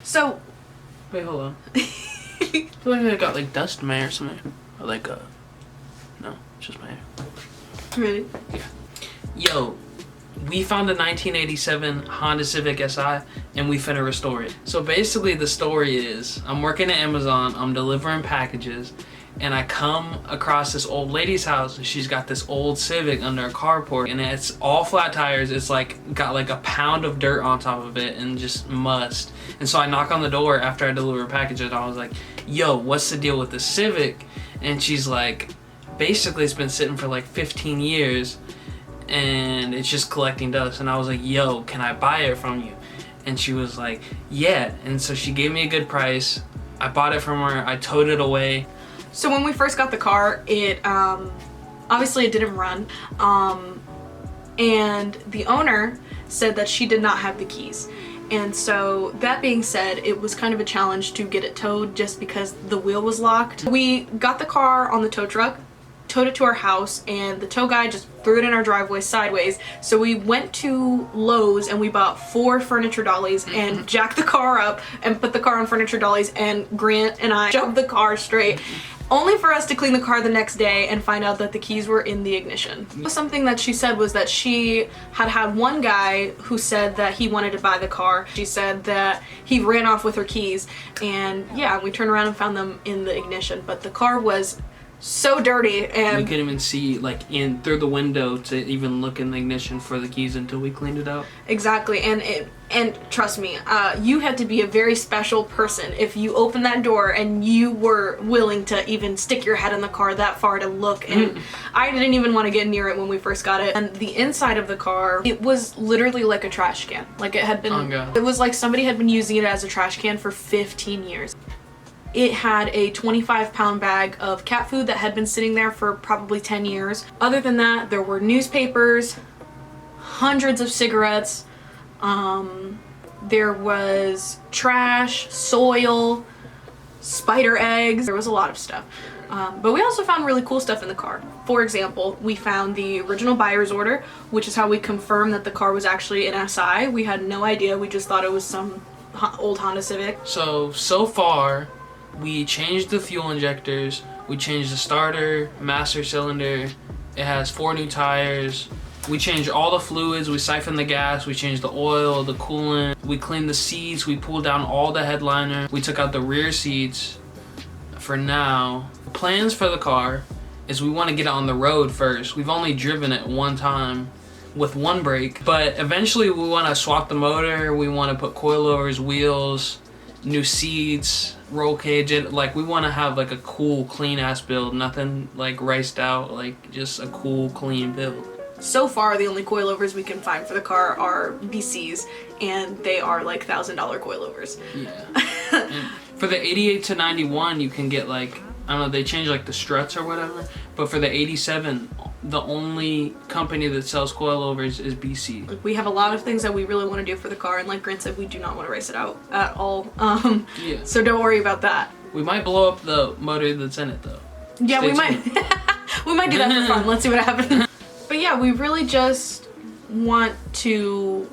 So... Wait, hold on. I feel like I got like dust in my hair or something. Or like no, it's just my hair. Really? Yeah. Yo, we found a 1987 Honda Civic SI and we finna restore it. So basically the story is, I'm working at Amazon, I'm delivering packages, and I come across this old lady's house and she's got this old Civic under a carport and it's all flat tires. It's like got like a pound of dirt on top of it and just must. And so I knock on the door after I deliver packages and I was like, yo, what's the deal with the Civic? And she's like, basically it's been sitting for like 15 years and it's just collecting dust. And I was like, yo, can I buy it from you? And she was like, yeah. And so she gave me a good price. I bought it from her, I towed it away. So when we first got the car, it obviously it didn't run, and the owner said that she did not have the keys. And so that being said, it was kind of a challenge to get it towed just because the wheel was locked. We got the car on the tow truck, towed it to our house, and the tow guy just threw it in our driveway sideways. So we went to Lowe's and we bought 4 furniture dollies and jacked the car up and put the car on furniture dollies, and Grant and I shoved the car straight. Only for us to clean the car the next day and find out that the keys were in the ignition. Something that she said was that she had one guy who said that he wanted to buy the car. She said that he ran off with her keys, and yeah, we turned around and found them in the ignition, but the car was so dirty and... You couldn't even see like in through the window to even look in the ignition for the keys until we cleaned it out. Exactly, and trust me, you had to be a very special person if you opened that door and you were willing to even stick your head in the car that far to look. And I didn't even want to get near it when we first got it. And the inside of the car, it was literally like a trash can. Like it had been, oh God. It was like somebody had been using it as a trash can for 15 years. It had a 25-pound bag of cat food that had been sitting there for probably 10 years. Other than that, there were newspapers, hundreds of cigarettes, there was trash, soil, spider eggs. There was a lot of stuff. But we also found really cool stuff in the car. For example, we found the original buyer's order, which is how we confirmed that the car was actually an SI. We had no idea. We just thought it was some old Honda Civic. So far, we changed the fuel injectors, we changed the starter, master cylinder, it has 4 new tires, we changed all the fluids, we siphoned the gas, we changed the oil, the coolant, we cleaned the seats, we pulled down all the headliner, we took out the rear seats. For now, plans for the car is we want to get it on the road first. We've only driven it one time with one brake, but eventually we want to swap the motor, we want to put coilovers, wheels, new seats, roll cage, like we want to have like a cool clean ass build, nothing like riced out, like just a cool clean build. So far the only coilovers we can find for the car are BCs, and they are like $1,000 coilovers. Yeah. And for the 88 to 91 you can get like, I don't know, they change like the struts or whatever, but for the 87 the only company that sells coilovers is BC. Like, we have a lot of things that we really want to do for the car, and like Grant said, we do not want to race it out at all. Yeah. So don't worry about that. We might blow up the motor that's in it though. Yeah, we might. We might do that for fun. Let's see what happens. But yeah, we really just want to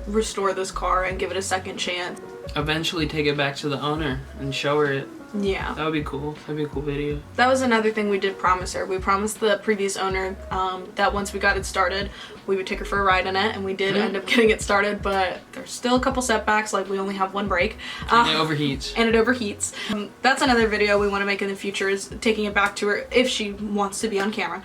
restore this car and give it a second chance. Eventually take it back to the owner and show her it. Yeah. That would be cool. That'd be a cool video. That was another thing we did promise her. We promised the previous owner that once we got it started, we would take her for a ride in it, and we did end up getting it started, but there's still a couple setbacks, like we only have one brake. And it overheats. And it overheats. That's another video we want to make in the future, is taking it back to her, if she wants to be on camera,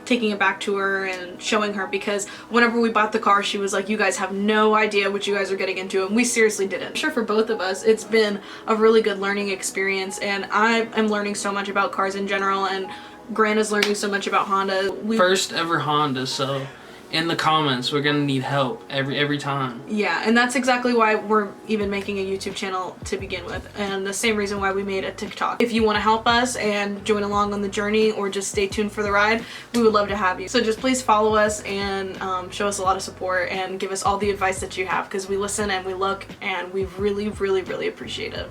taking it back to her and showing her, because whenever we bought the car, she was like, you guys have no idea what you guys are getting into, and we seriously didn't. I'm sure for both of us, it's been a really good learning experience, and I am learning so much about cars in general, and Grant is learning so much about Honda. First ever Honda, so in the comments we're gonna need help every time. Yeah, and that's exactly why we're even making a YouTube channel to begin with, and the same reason why we made a TikTok. If you want to help us and join along on the journey, or just stay tuned for the ride, we would love to have you. So just please follow us and show us a lot of support and give us all the advice that you have, because we listen and we look and we really appreciate it.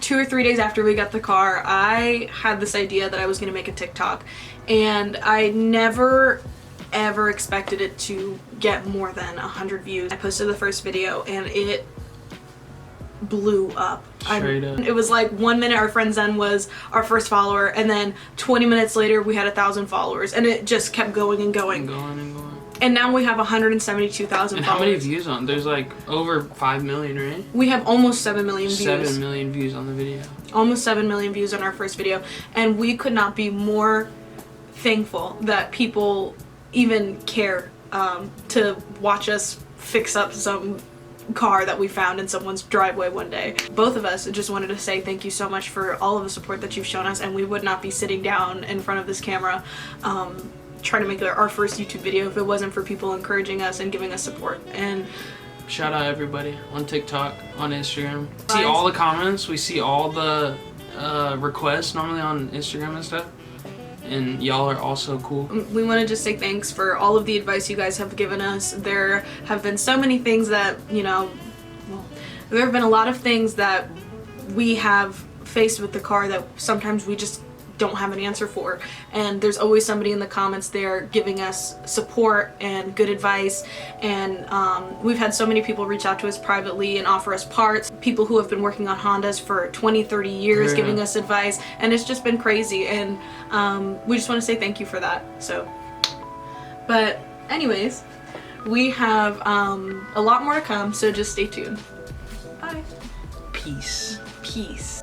2 or 3 days after we got the car, I had this idea that I was going to make a TikTok, and I never ever expected it to get more than 100 views. I posted the first video and it blew up. Straight up. It was like 1 minute our friend Zen was our first follower, and then 20 minutes later we had 1,000 followers, and it just kept going and going. And going and going. And now we have 172,000 And followers. how many views on? There's like over 5 million, right? We have almost 7 million views. 7 million views on the video. Almost 7 million views on our first video, and we could not be more thankful that people even care to watch us fix up some car that we found in someone's driveway one day. Both of us just wanted to say thank you so much for all of the support that you've shown us, and we would not be sitting down in front of this camera trying to make our first YouTube video if it wasn't for people encouraging us and giving us support. And shout out everybody on TikTok, on Instagram. We see all the comments, we see all the requests normally on Instagram and stuff. And y'all are also cool. We want to just say thanks for all of the advice you guys have given us. There have been so many things that, you know, well, there have been a lot of things that we have faced with the car that sometimes we just don't have an answer for, and there's always somebody in the comments there giving us support and good advice. And we've had so many people reach out to us privately and offer us parts, people who have been working on Hondas for 20-30 years giving us advice, and it's just been crazy. And we just want to say thank you for that. So, but anyways, we have a lot more to come, so just stay tuned. Bye. Peace. Peace.